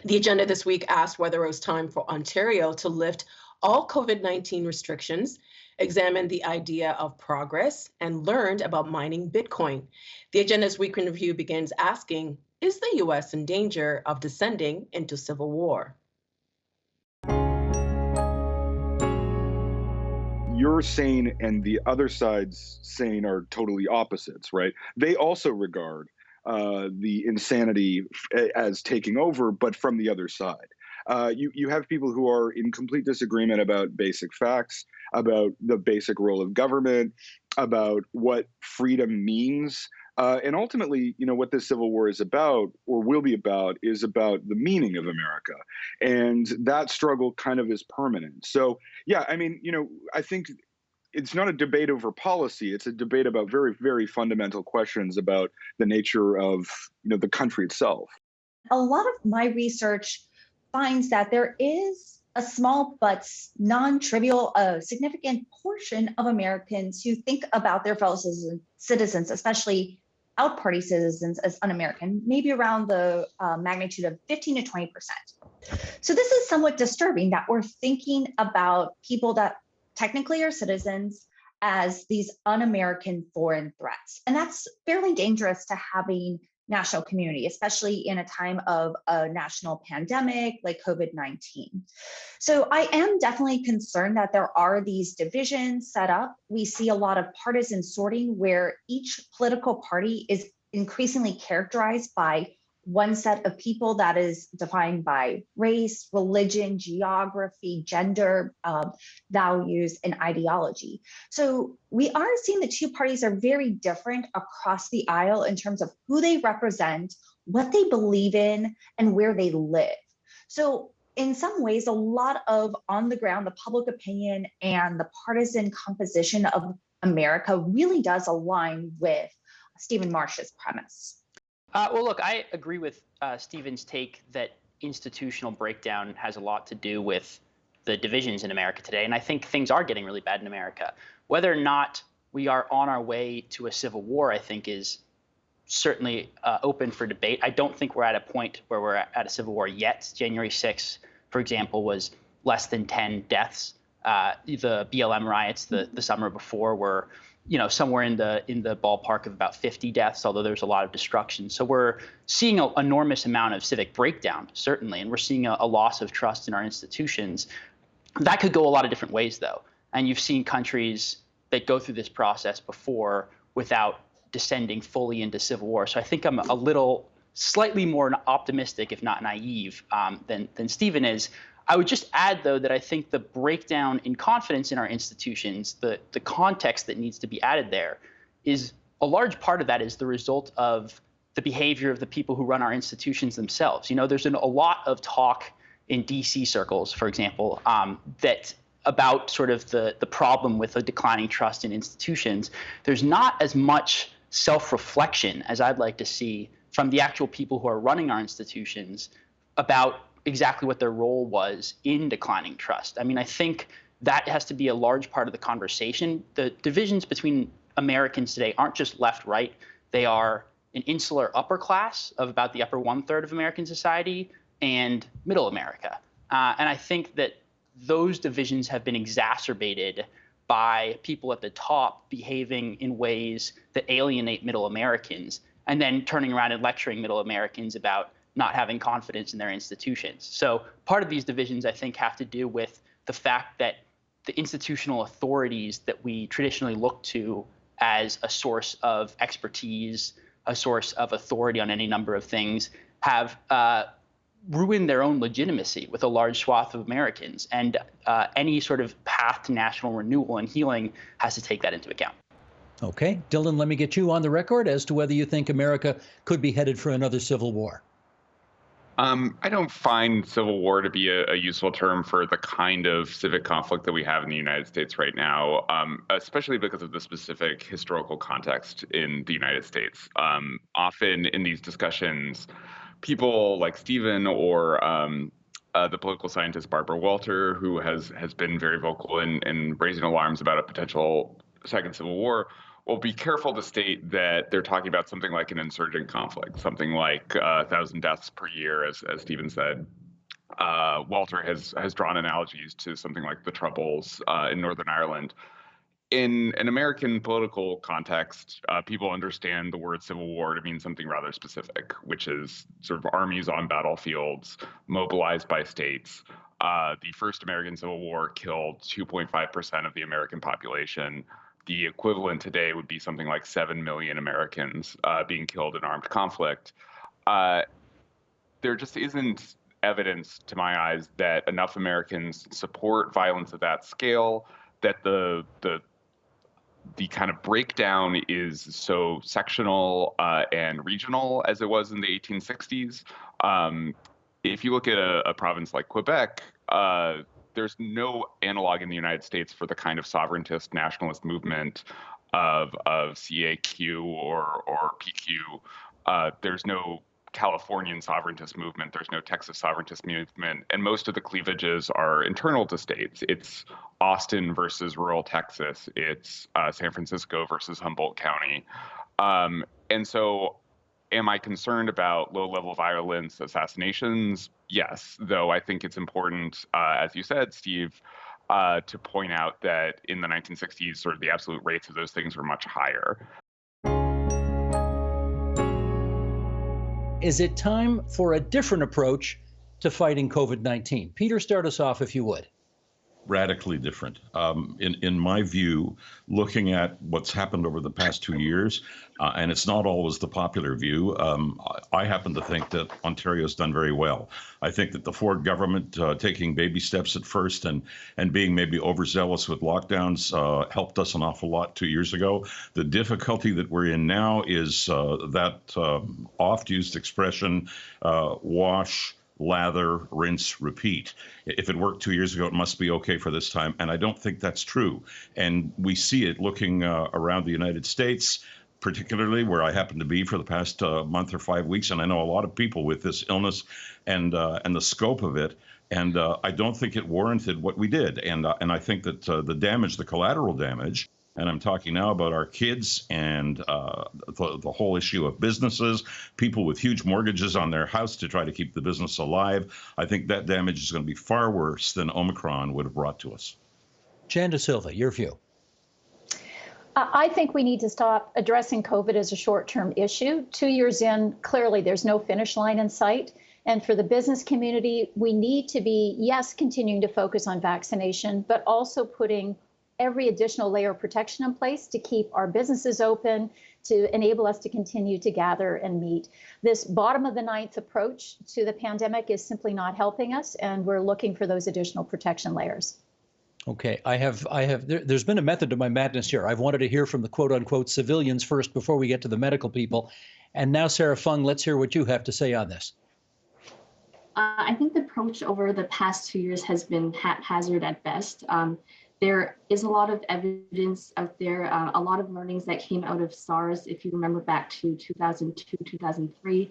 The agenda this week asked whether it was time for Ontario to lift all COVID-19 restrictions, examined the idea of progress, and learned about mining Bitcoin. The agenda's week in review begins asking, is the US in danger of descending into civil war? Your sane and the other side's sane are totally opposites, right? They also regard the insanity as taking over, but from the other side. You have people who are in complete disagreement about basic facts, about the basic role of government, about what freedom means. And ultimately, what this civil war is about, or will be about, is about the meaning of America. And that struggle kind of is permanent. So, yeah, I mean, I think it's not a debate over policy. It's a debate about very, very fundamental questions about the nature of, the country itself. A lot of my research finds that there is a small but non-trivial, significant portion of Americans who think about their fellow citizens, especially out-party citizens, as un-American, maybe around the magnitude of 15 to 20%. So this is somewhat disturbing that we're thinking about people that technically are citizens as these un-American foreign threats. And that's fairly dangerous to having national community, especially in a time of a national pandemic like COVID-19. So I am definitely concerned that there are these divisions set up. We see a lot of partisan sorting where each political party is increasingly characterized by one set of people that is defined by race, religion, geography, gender, values, and ideology. So we are seeing the two parties are very different across the aisle in terms of who they represent, what they believe in, and where they live. So in some ways, a lot of on the ground, the public opinion and the partisan composition of America really does align with Stephen Marsh's premise. Well, look, I agree with Stephen's take that institutional breakdown has a lot to do with the divisions in America today. And I think things are getting really bad in America. Whether or not we are on our way to a civil war, I think is certainly open for debate. I don't think we're at a point where we're at a civil war yet. January 6th, for example, was less than 10 deaths. The BLM riots the summer before were somewhere in the ballpark of about 50 deaths, although there's a lot of destruction. So we're seeing an enormous amount of civic breakdown, certainly, and we're seeing a loss of trust in our institutions. That could go a lot of different ways, though. And you've seen countries that go through this process before without descending fully into civil war. So I think I'm slightly more optimistic, if not naive, than Stephen is. I would just add, though, that I think the breakdown in confidence in our institutions, the context that needs to be added there, is a large part of that is the result of the behavior of the people who run our institutions themselves. There's a lot of talk in DC circles, for example, that about sort of the problem with a declining trust in institutions. There's not as much self-reflection as I'd like to see from the actual people who are running our institutions about exactly what their role was in declining trust. I mean, I think that has to be a large part of the conversation. The divisions between Americans today aren't just left-right. They are an insular upper class of about the upper one-third of American society and middle America. And I think that those divisions have been exacerbated by people at the top behaving in ways that alienate middle Americans and then turning around and lecturing middle Americans about not having confidence in their institutions. So part of these divisions, I think, have to do with the fact that the institutional authorities that we traditionally look to as a source of expertise, a source of authority on any number of things, have ruined their own legitimacy with a large swath of Americans. And any sort of path to national renewal and healing has to take that into account. Okay. Dylan, let me get you on the record as to whether you think America could be headed for another civil war. I don't find civil war to be a useful term for the kind of civic conflict that we have in the United States right now, especially because of the specific historical context in the United States. Often in these discussions, people like Stephen or the political scientist Barbara Walter, who has been very vocal in raising alarms about a potential second civil war, Well, be careful to state that they're talking about something like an insurgent conflict, something like 1,000 deaths per year, as Stephen said. Walter has drawn analogies to something like the Troubles in Northern Ireland. In an American political context, people understand the word civil war to mean something rather specific, which is sort of armies on battlefields mobilized by states. The first American Civil War killed 2.5% of the American population. The equivalent today would be something like 7 million Americans being killed in armed conflict. There just isn't evidence, to my eyes, that enough Americans support violence of that scale, that the kind of breakdown is so sectional and regional as it was in the 1860s. If you look at a province like Quebec, there's no analog in the United States for the kind of sovereigntist nationalist movement of CAQ or PQ. There's no Californian sovereigntist movement. There's no Texas sovereigntist movement. And most of the cleavages are internal to states. It's Austin versus rural Texas. It's San Francisco versus Humboldt County. And so am I concerned about low-level violence, assassinations? Yes, though I think it's important, as you said, Steve, to point out that in the 1960s, sort of the absolute rates of those things were much higher. Is it time for a different approach to fighting COVID-19? Peter, start us off if you would. Radically different. In my view, looking at what's happened over the past 2 years, and it's not always the popular view, I happen to think that Ontario's done very well. I think that the Ford government taking baby steps at first and being maybe overzealous with lockdowns helped us an awful lot 2 years ago. The difficulty that we're in now is that oft-used expression, wash, lather, rinse, repeat. If it worked 2 years ago, it must be okay for this time. And I don't think that's true. And we see it looking around the United States, particularly where I happen to be for the past month or 5 weeks. And I know a lot of people with this illness and the scope of it. And I don't think it warranted what we did. And I think that the damage, the collateral damage, and I'm talking now about our kids and the whole issue of businesses, people with huge mortgages on their house to try to keep the business alive. I think that damage is going to be far worse than Omicron would have brought to us. Jan De Silva, your view. I think we need to stop addressing COVID as a short-term issue. 2 years in, clearly there's no finish line in sight. And for the business community, we need to be, yes, continuing to focus on vaccination, but also putting every additional layer of protection in place to keep our businesses open, to enable us to continue to gather and meet. This bottom of the ninth approach to the pandemic is simply not helping us, and we're looking for those additional protection layers. Okay, there's been a method to my madness here. I've wanted to hear from the quote unquote civilians first before we get to the medical people. And now, Sarah Fung, let's hear what you have to say on this. I think the approach over the past 2 years has been haphazard at best. There is a lot of evidence out there, a lot of learnings that came out of SARS, if you remember back to 2002, 2003.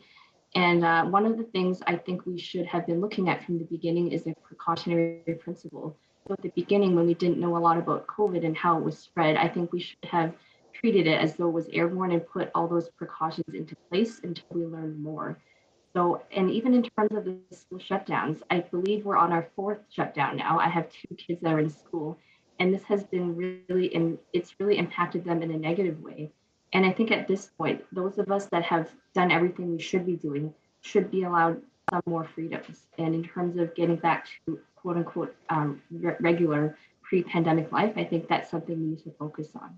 And one of the things I think we should have been looking at from the beginning is a precautionary principle. So at the beginning, when we didn't know a lot about COVID and how it was spread, I think we should have treated it as though it was airborne and put all those precautions into place until we learn more. So, and even in terms of the school shutdowns, I believe we're on our fourth shutdown now. I have 2 kids that are in school. And this has been it's really impacted them in a negative way. And I think at this point, those of us that have done everything we should be doing should be allowed some more freedoms. And in terms of getting back to quote unquote regular pre-pandemic life, I think that's something we need to focus on.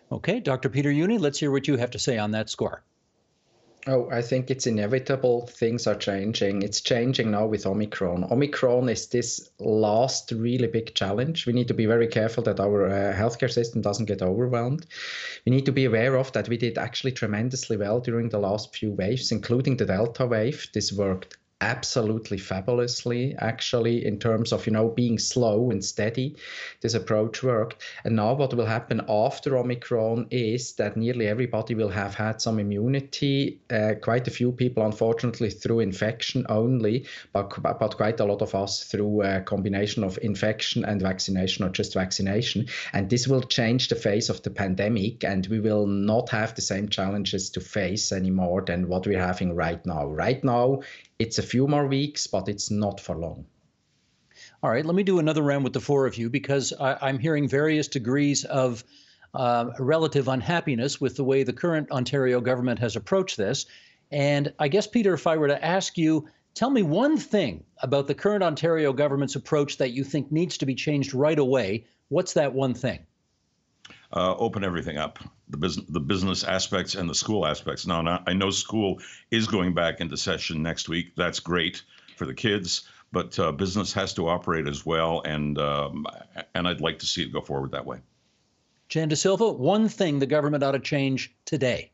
Okay, Dr. Peter Jüni, let's hear what you have to say on that score. Oh, I think it's inevitable. Things are changing. It's changing now with Omicron. Omicron is this last really big challenge. We need to be very careful that our healthcare system doesn't get overwhelmed. We need to be aware of that we did actually tremendously well during the last few waves, including the Delta wave. This worked absolutely fabulously, actually, in terms of, being slow and steady. This approach worked. And now what will happen after Omicron is that nearly everybody will have had some immunity. Quite a few people, unfortunately, through infection only, but quite a lot of us through a combination of infection and vaccination, or just vaccination. And this will change the face of the pandemic, and we will not have the same challenges to face anymore than what we're having right now. Right now, it's a few more weeks, but it's not for long. All right, let me do another round with the four of you, because I'm hearing various degrees of relative unhappiness with the way the current Ontario government has approached this. And I guess, Peter, if I were to ask you, tell me one thing about the current Ontario government's approach that you think needs to be changed right away. What's that one thing? Open everything up, the business aspects and the school aspects. Now, I know school is going back into session next week. That's great for the kids, but business has to operate as well, and I'd like to see it go forward that way. Jan De Silva, one thing the government ought to change today.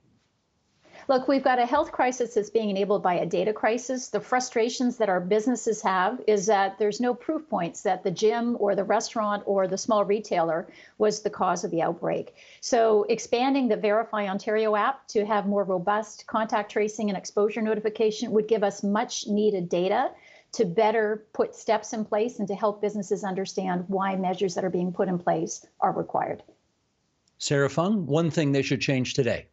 Look, we've got a health crisis that's being enabled by a data crisis. The frustrations that our businesses have is that there's no proof points that the gym or the restaurant or the small retailer was the cause of the outbreak. So expanding the Verify Ontario app to have more robust contact tracing and exposure notification would give us much needed data to better put steps in place and to help businesses understand why measures that are being put in place are required. Sarah Fung, one thing they should change today.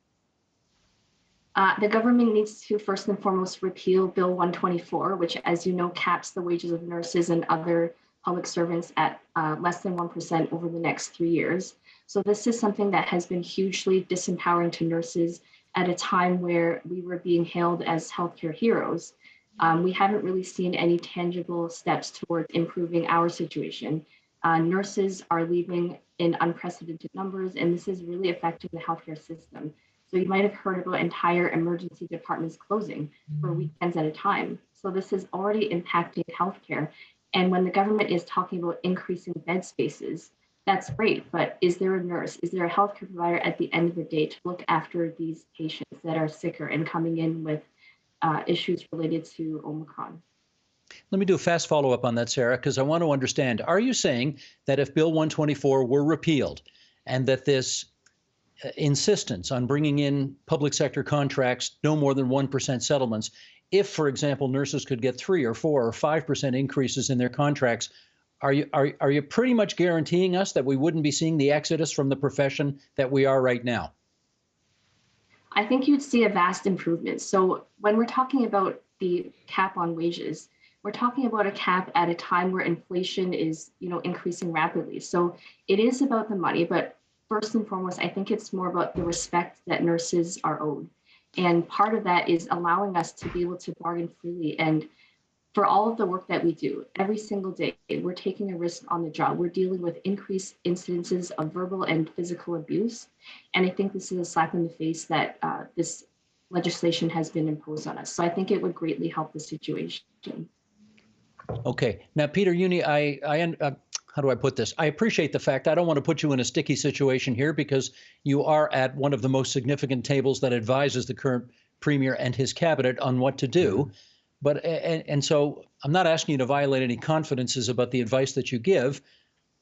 The government needs to first and foremost repeal Bill 124, which, as you know, caps the wages of nurses and other public servants at less than 1% over the next 3 years. So this is something that has been hugely disempowering to nurses at a time where we were being hailed as healthcare heroes. We haven't really seen any tangible steps towards improving our situation. Nurses are leaving in unprecedented numbers, and this is really affecting the healthcare system. So you might have heard about entire emergency departments closing for weekends at a time. So this is already impacting healthcare. And when the government is talking about increasing bed spaces, that's great. But is there a nurse? Is there a healthcare provider at the end of the day to look after these patients that are sicker and coming in with issues related to Omicron? Let me do a fast follow-up on that, Sarah, because I want to understand. Are you saying that if Bill 124 were repealed and that this insistence on bringing in public sector contracts, no more than 1% settlements, if, for example, nurses could get 3 or 4 or 5% increases in their contracts, are you pretty much guaranteeing us that we wouldn't be seeing the exodus from the profession that we are right now? I think you'd see a vast improvement. So when we're talking about the cap on wages, we're talking about a cap at a time where inflation is, increasing rapidly. So it is about the money, but first and foremost, I think it's more about the respect that nurses are owed. And part of that is allowing us to be able to bargain freely. And for all of the work that we do every single day, we're taking a risk on the job. We're dealing with increased incidences of verbal and physical abuse. And I think this is a slap in the face that this legislation has been imposed on us. So I think it would greatly help the situation. Okay. Now, Peter Jüni, how do I put this? I appreciate the fact I don't want to put you in a sticky situation here because you are at one of the most significant tables that advises the current premier and his cabinet on what to do. But and so I'm not asking you to violate any confidences about the advice that you give,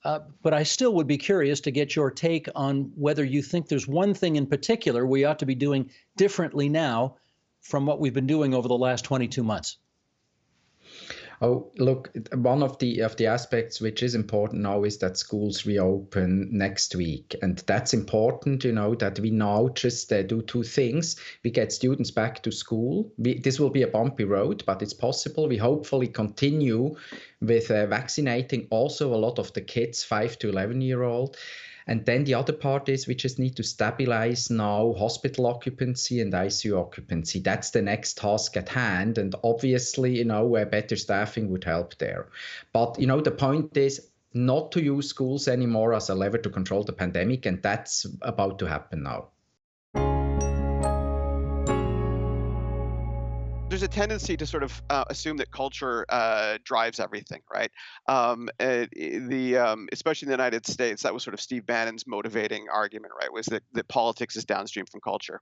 but I still would be curious to get your take on whether you think there's one thing in particular we ought to be doing differently now from what we've been doing over the last 22 months. Oh, look, one of the aspects which is important now is that schools reopen next week. And that's important, that we now just do two things. We get students back to school. This will be a bumpy road, but it's possible. We hopefully continue with vaccinating also a lot of the kids, 5 to 11-year-old. And then the other part is we just need to stabilize now hospital occupancy and ICU occupancy. That's the next task at hand. And obviously, better staffing would help there. But, the point is not to use schools anymore as a lever to control the pandemic. And that's about to happen now. De there's a tendency to sort of assume that culture drives everything, right? Especially in the United States, that was sort of Steve Bannon's motivating argument, right? Was that politics is downstream from culture,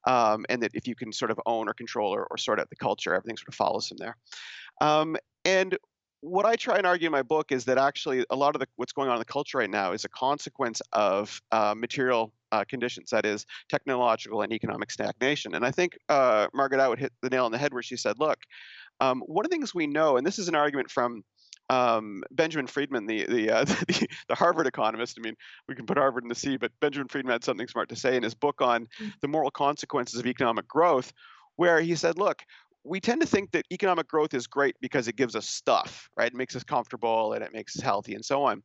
and that if you can sort of own or control or sort out the culture, everything sort of follows from there. And what I try and argue in my book is that actually a lot of what's going on in the culture right now is a consequence of material conditions, that is technological and economic stagnation. And I think Margaret Atwood hit the nail on the head where she said, look, one of the things we know, and this is an argument from Benjamin Friedman, the Harvard economist. I mean, we can put Harvard in the sea, but Benjamin Friedman had something smart to say in his book on the moral consequences of economic growth, where he said, look, we tend to think that economic growth is great because it gives us stuff, right? It makes us comfortable and it makes us healthy and so on.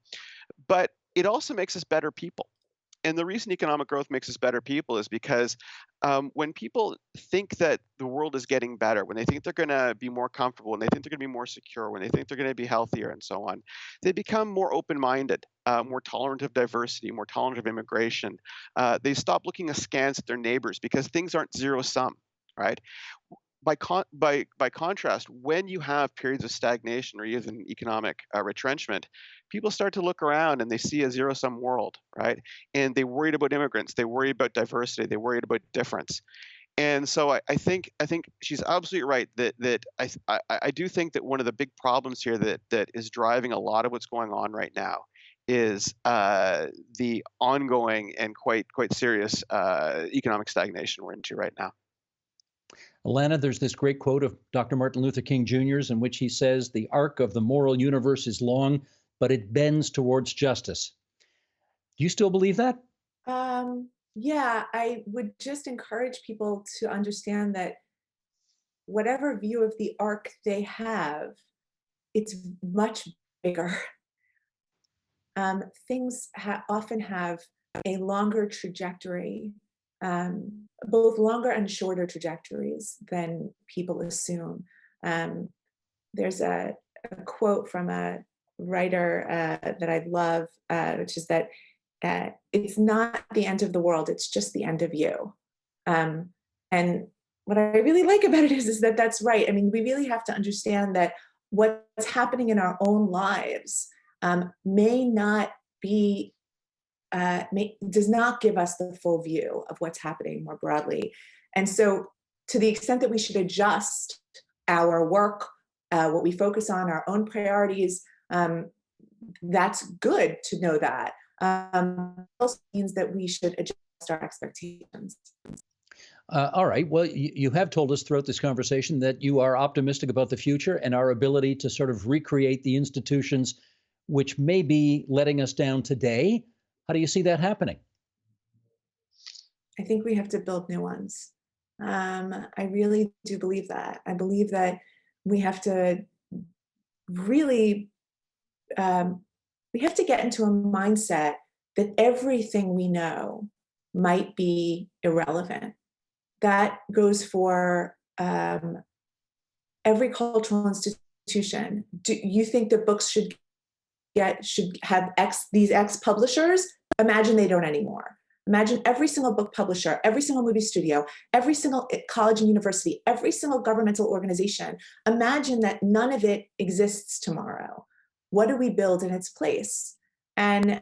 But it also makes us better people. And the reason economic growth makes us better people is because when people think that the world is getting better, when they think they're going to be more comfortable, when they think they're going to be more secure, when they think they're going to be healthier and so on, they become more open-minded, more tolerant of diversity, more tolerant of immigration. They stop looking askance at their neighbors because things aren't zero-sum, right? By contrast, when you have periods of stagnation or even economic retrenchment, people start to look around and they see a zero-sum world, right? And they worried about immigrants, they worry about diversity, they worried about difference. And so I think she's absolutely right that I do think that one of the big problems here that is driving a lot of what's going on right now is the ongoing and quite serious economic stagnation we're into right now. Alana, there's this great quote of Dr. Martin Luther King Jr.'s in which he says, "The arc of the moral universe is long, but it bends towards justice." Do you still believe that? Yeah, I would just encourage people to understand that whatever view of the arc they have, it's much bigger. Things often have a longer trajectory, both longer and shorter trajectories than people assume. There's a quote from a writer that I love, which is that it's not the end of the world, it's just the end of you. And what I really like about it is that that's right. I mean, we really have to understand that what's happening in our own lives may not be does not give us the full view of what's happening more broadly. And so to the extent that we should adjust our work, what we focus on, our own priorities, that's good to know that. Also means that we should adjust our expectations. All right. Well, you have told us throughout this conversation that you are optimistic about the future and our ability to sort of recreate the institutions which may be letting us down today. How do you see that happening? I think we have to build new ones. I really do believe that. I believe that we have to really, we have to get into a mindset that everything we know might be irrelevant. That goes for every cultural institution. Do you think that books should have these X publishers? Imagine they don't anymore. Imagine every single book publisher, every single movie studio, every single college and university, every single governmental organization. Imagine that none of it exists tomorrow. What do we build in its place? And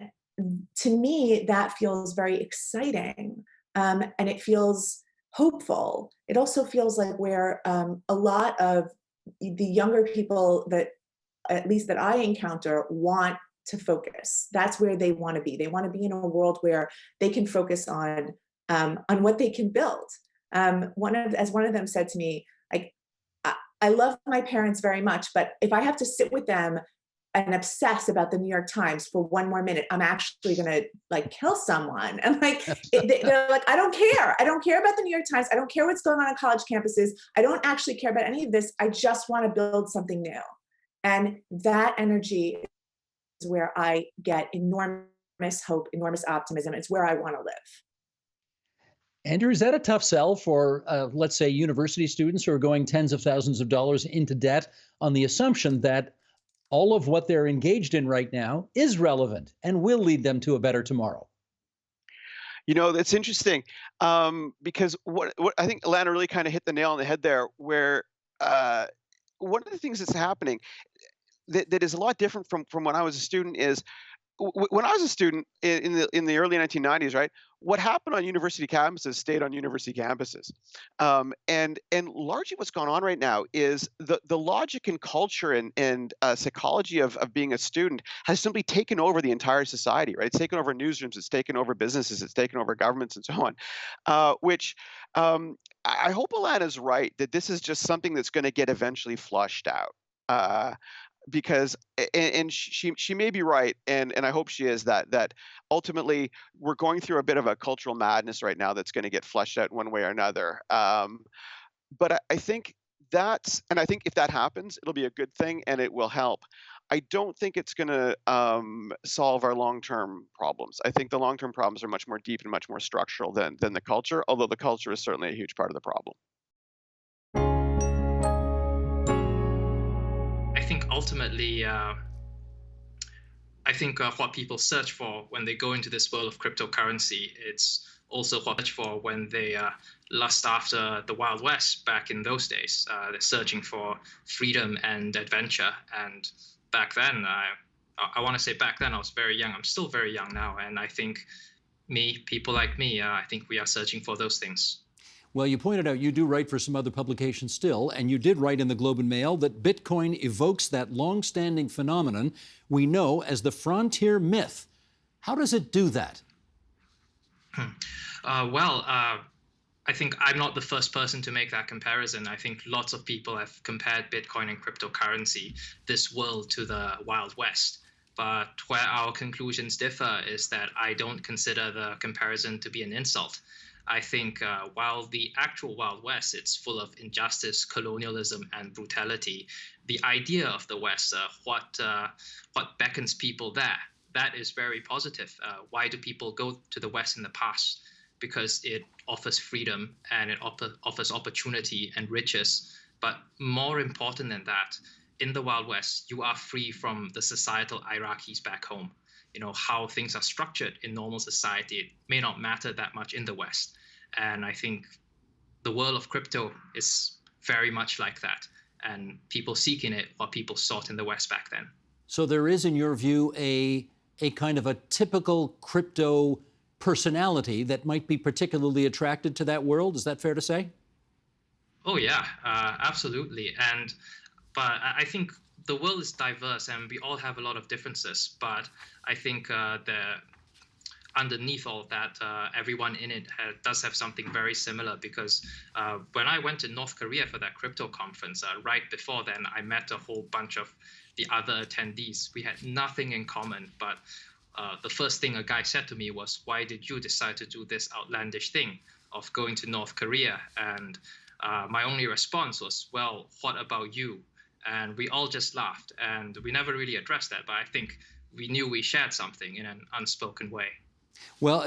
to me, that feels very exciting, and it feels hopeful. It also feels like where a lot of the younger people that, at least that I encounter, want to focus. That's where they want to be. They want to be in a world where they can focus on what they can build. As one of them said to me, like, I love my parents very much, but if I have to sit with them and obsess about the New York Times for one more minute, I'm actually gonna like kill someone. And like, they're like, I don't care. I don't care about the New York Times. I don't care what's going on college campuses. I don't actually care about any of this. I just want to build something new. And that energy is where I get enormous hope, enormous optimism. It's where I want to live. Andrew, is that a tough sell for, let's say, university students who are going tens of thousands of dollars into debt on the assumption that all of what they're engaged in right now is relevant and will lead them to a better tomorrow? You know, that's interesting, because what I think Alana really kind of hit the nail on the head there, where one of the things that's happening that is a lot different from when I was a student is when I was a student in the early 1990s, right? What happened on university campuses stayed on university campuses, and largely what's going on right now is the logic and culture and psychology of being a student has simply taken over the entire society, right? It's taken over newsrooms, it's taken over businesses, it's taken over governments, and so on, which. I hope Alana's right that this is just something that's going to get eventually flushed out. Because and she may be right, and I hope she is, that ultimately we're going through a bit of a cultural madness right now that's going to get flushed out one way or another. But I think I think if that happens, it'll be a good thing and it will help. I don't think it's going to solve our long-term problems. I think the long-term problems are much more deep and much more structural than the culture, although the culture is certainly a huge part of the problem. I think ultimately, what people search for when they go into this world of cryptocurrency, it's also what they search for when they lust after the Wild West back in those days. They're searching for freedom and adventure. And back then, I want to say back then I was very young. I'm still very young now. And I think people like me, I think we are searching for those things. Well, you pointed out you do write for some other publications still, and you did write in the Globe and Mail that Bitcoin evokes that long-standing phenomenon we know as the frontier myth. How does it do that? I think I'm not the first person to make that comparison. I think lots of people have compared Bitcoin and cryptocurrency, this world, to the Wild West. But where our conclusions differ is that I don't consider the comparison to be an insult. I think while the actual Wild West, it's full of injustice, colonialism, and brutality, the idea of the West, what beckons people there, that is very positive. Why do people go to the West in the past? Because it offers freedom and it offers opportunity and riches. But more important than that, in the Wild West, you are free from the societal hierarchies back home. You know, how things are structured in normal society, it may not matter that much in the West. And I think the world of crypto is very much like that. And people seeking it what people sought in the West back then. So there is, in your view, a kind of a typical crypto personality that might be particularly attracted to that world. Is that fair to say? Oh, yeah, absolutely. But I think the world is diverse and we all have a lot of differences. But I think underneath all that, everyone in it does have something very similar, because when I went to North Korea for that crypto conference, right before then, I met a whole bunch of the other attendees. We had nothing in common, but the first thing a guy said to me was, "Why did you decide to do this outlandish thing of going to North Korea?" And my only response was, "Well, what about you?" And we all just laughed, and we never really addressed that. But I think we knew we shared something in an unspoken way. Well,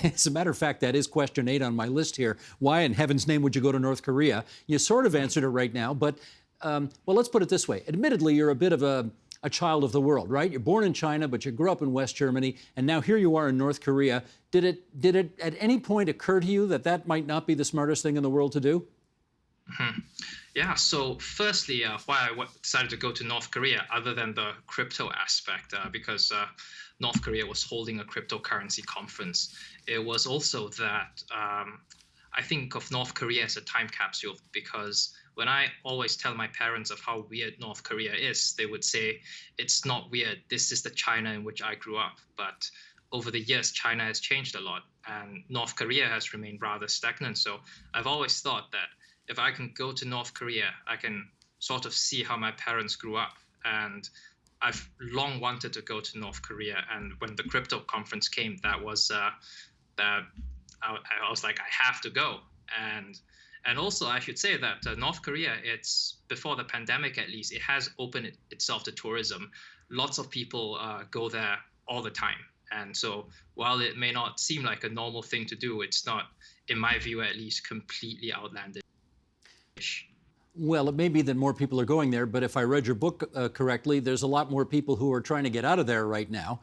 as a matter of fact, that is question 8 on my list here. Why in heaven's name would you go to North Korea? You sort of answered it right now, but well, let's put it this way. Admittedly, you're a bit of a child of the world, right? You're born in China, but you grew up in West Germany, and now here you are in North Korea. Did it at any point occur to you that that might not be the smartest thing in the world to do? Mm-hmm. Yeah, so firstly, why I decided to go to North Korea, other than the crypto aspect, because North Korea was holding a cryptocurrency conference. It was also that I think of North Korea as a time capsule, because when I always tell my parents of how weird North Korea is, they would say, "It's not weird. This is the China in which I grew up." But over the years, China has changed a lot, and North Korea has remained rather stagnant. So I've always thought that if I can go to North Korea, I can sort of see how my parents grew up. And I've long wanted to go to North Korea. And when the crypto conference came, I was like, I have to go. And also, I should say that North Korea, it's before the pandemic, at least, it has opened itself to tourism. Lots of people go there all the time. And so while it may not seem like a normal thing to do, it's not, in my view at least, completely outlandish. Well, it may be that more people are going there, but if I read your book correctly, there's a lot more people who are trying to get out of there right now.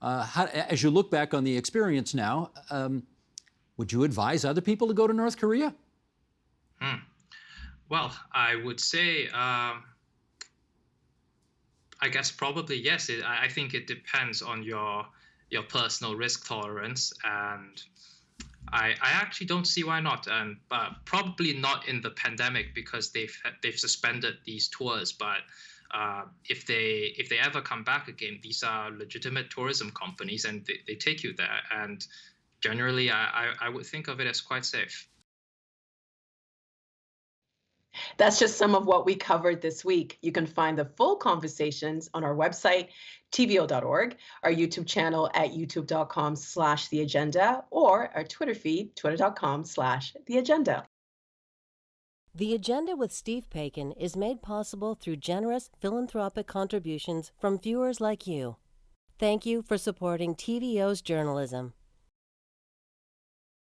As you look back on the experience now, would you advise other people to go to North Korea? Well, I would say, I guess probably yes. I think it depends on your personal risk tolerance, and I actually don't see why not. And probably not in the pandemic because they've suspended these tours. But if they ever come back again, these are legitimate tourism companies, and they take you there. And generally, I would think of it as quite safe. That's just some of what we covered this week. You can find the full conversations on our website, tvo.org, our YouTube channel at youtube.com/theagenda, or our Twitter feed, twitter.com/theagenda. The Agenda with Steve Paikin is made possible through generous philanthropic contributions from viewers like you. Thank you for supporting TVO's journalism.